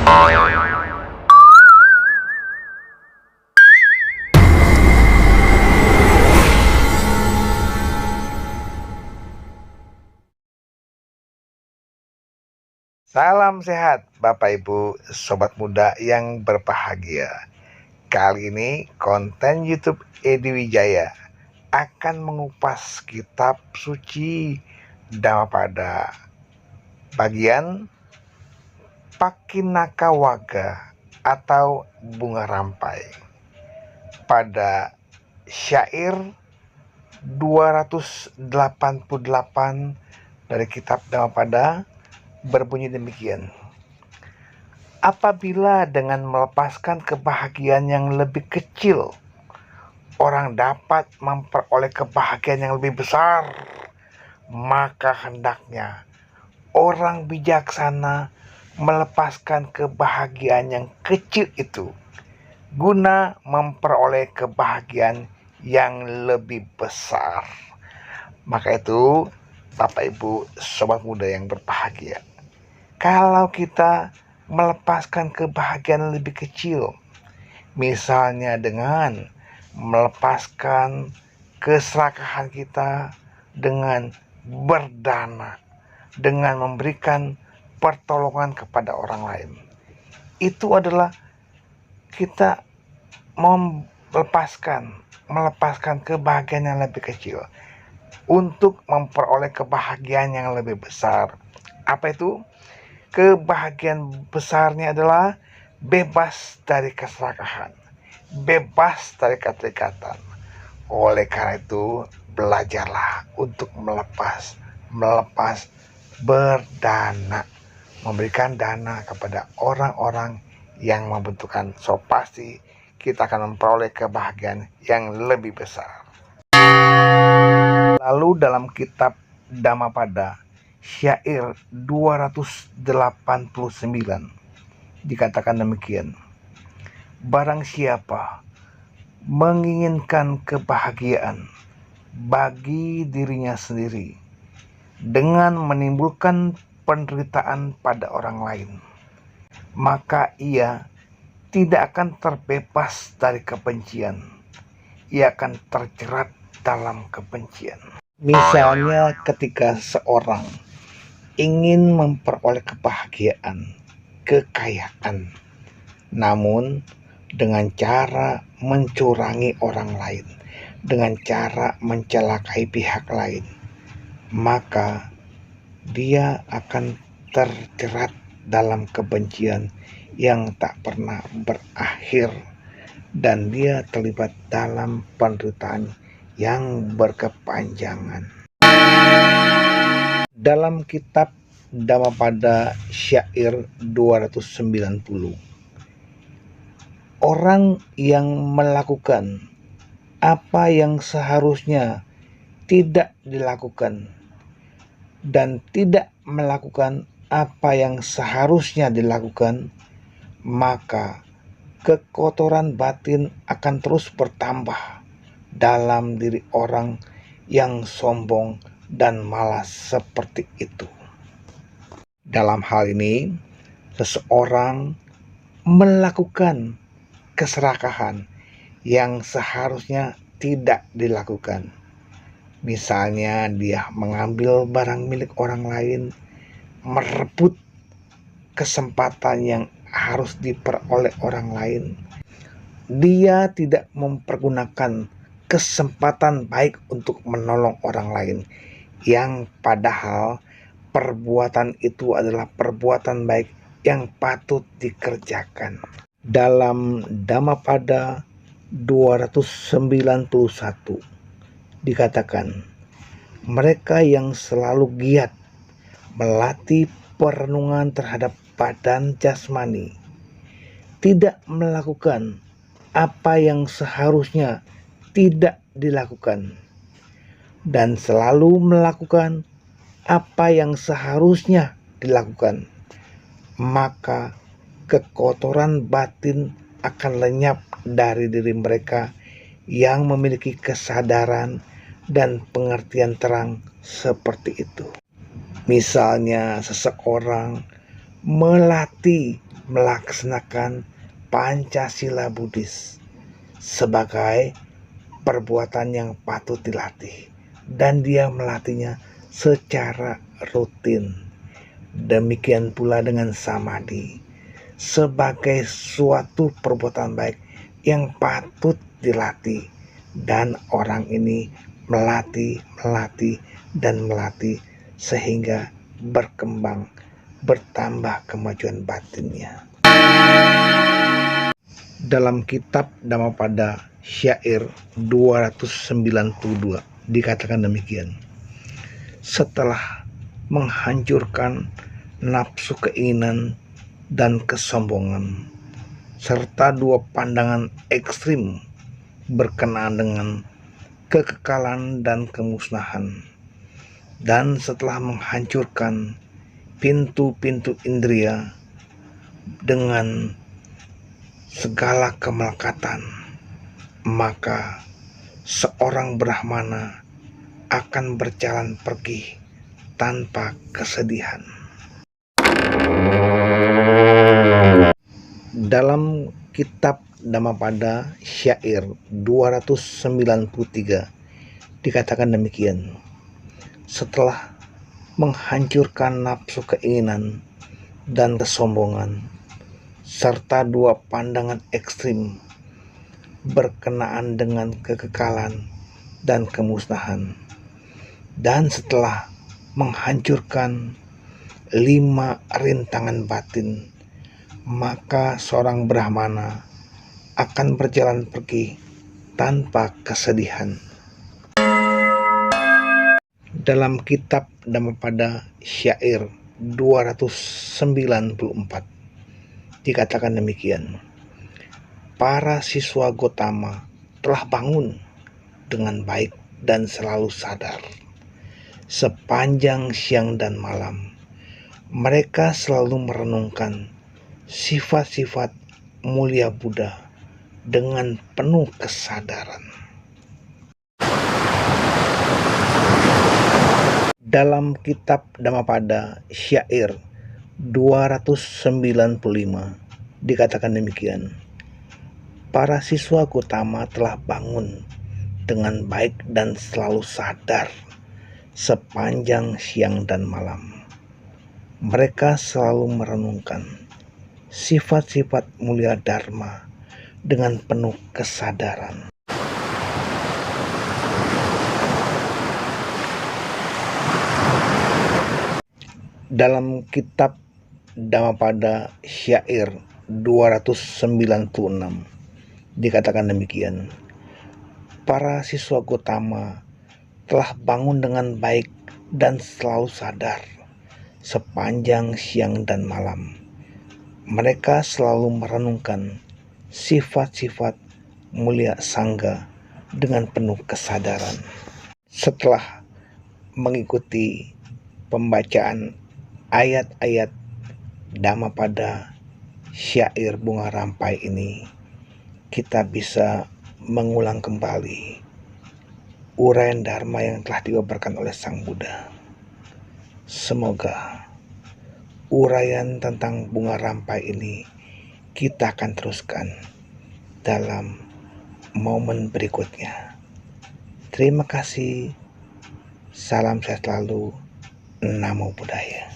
Salam sehat Bapak Ibu Sobat Muda yang berbahagia. Kali ini konten YouTube Edi Wijaya akan mengupas kitab suci Dhammapada bagian Pakinakawaga atau bunga rampai pada syair 288 dari kitab Dhammapada berbunyi demikian. Apabila dengan melepaskan kebahagiaan yang lebih kecil, orang dapat memperoleh kebahagiaan yang lebih besar, maka hendaknya orang bijaksana melepaskan kebahagiaan yang kecil itu guna memperoleh kebahagiaan yang lebih besar. Maka itu, Bapak Ibu Sobat Muda yang berbahagia, kalau kita melepaskan kebahagiaan lebih kecil, misalnya dengan melepaskan keserakahan kita dengan berdana, dengan memberikan pertolongan kepada orang lain, itu adalah kita melepaskan kebahagiaan yang lebih kecil untuk memperoleh kebahagiaan yang lebih besar. Apa itu? Kebahagiaan besarnya adalah bebas dari keserakahan, bebas dari keterikatan. Oleh karena itu, belajarlah untuk melepas berdana, memberikan dana kepada orang-orang yang membutuhkan. So pasti kita akan memperoleh kebahagiaan yang lebih besar. Lalu dalam kitab Dhammapada syair 289 dikatakan demikian. Barang siapa menginginkan kebahagiaan bagi dirinya sendiri dengan menimbulkan penderitaan pada orang lain, maka ia tidak akan terbebas dari kebencian. Ia akan terjerat dalam kebencian. Misalnya ketika seorang ingin memperoleh kebahagiaan, kekayaan, namun dengan cara mencurangi orang lain, dengan cara mencelakai pihak lain, maka dia akan terjerat dalam kebencian yang tak pernah berakhir, dan dia terlibat dalam penderitaan yang berkepanjangan. Dalam kitab Dhammapada syair 290, orang yang melakukan apa yang seharusnya tidak dilakukan dan tidak melakukan apa yang seharusnya dilakukan, maka kekotoran batin akan terus bertambah dalam diri orang yang sombong dan malas seperti itu. Dalam hal ini, seseorang melakukan keserakahan yang seharusnya tidak dilakukan. Misalnya dia mengambil barang milik orang lain, merebut kesempatan yang harus diperoleh orang lain. Dia tidak mempergunakan kesempatan baik untuk menolong orang lain, yang padahal perbuatan itu adalah perbuatan baik yang patut dikerjakan. Dalam Dhammapada 291 dikatakan, mereka yang selalu giat melatih perenungan terhadap badan jasmani, tidak melakukan apa yang seharusnya tidak dilakukan, dan selalu melakukan apa yang seharusnya dilakukan, maka kekotoran batin akan lenyap dari diri mereka yang memiliki kesadaran dan pengertian terang seperti itu. Misalnya seseorang melatih melaksanakan Pancasila Buddhis sebagai perbuatan yang patut dilatih, dan dia melatihnya secara rutin. Demikian pula dengan samadhi sebagai suatu perbuatan baik yang patut dilatih, dan orang ini melatih dan melatih sehingga berkembang, bertambah kemajuan batinnya. Dalam kitab Dhammapada syair 292 dikatakan demikian: setelah menghancurkan nafsu keinginan dan kesombongan, serta dua pandangan ekstrim berkenaan dengan kekekalan dan kemusnahan, dan setelah menghancurkan pintu-pintu indria dengan segala kemelekatan, maka seorang Brahmana akan berjalan pergi tanpa kesedihan. Dalam kitab Dhammapada syair 293 dikatakan demikian: setelah menghancurkan nafsu keinginan dan kesombongan, serta dua pandangan ekstrim berkenaan dengan kekekalan dan kemusnahan, dan setelah menghancurkan 5 rintangan batin, maka seorang Brahmana akan berjalan pergi tanpa kesedihan. Dalam kitab Dhammapada syair 294 dikatakan demikian: para siswa Gotama telah bangun dengan baik dan selalu sadar. Sepanjang siang dan malam, mereka selalu merenungkan sifat-sifat mulia Buddha dengan penuh kesadaran. Dalam kitab Dhammapada syair 295 dikatakan demikian: para siswa Gotama telah bangun dengan baik dan selalu sadar sepanjang siang dan malam. Mereka selalu merenungkan sifat-sifat mulia Dharma dengan penuh kesadaran. Dalam kitab Dhammapada syair 296 dikatakan demikian: para siswa Gotama telah bangun dengan baik dan selalu sadar sepanjang siang dan malam. Mereka selalu merenungkan sifat-sifat mulia Sangha dengan penuh kesadaran. Setelah mengikuti pembacaan ayat-ayat Dhammapada syair bunga rampai ini, kita bisa mengulang kembali uraian Dharma yang telah dibabarkan oleh Sang Buddha. Semoga uraian tentang bunga rampai ini kita akan teruskan dalam momen berikutnya. Terima kasih. Salam sehat selalu. Namo Buddhaya.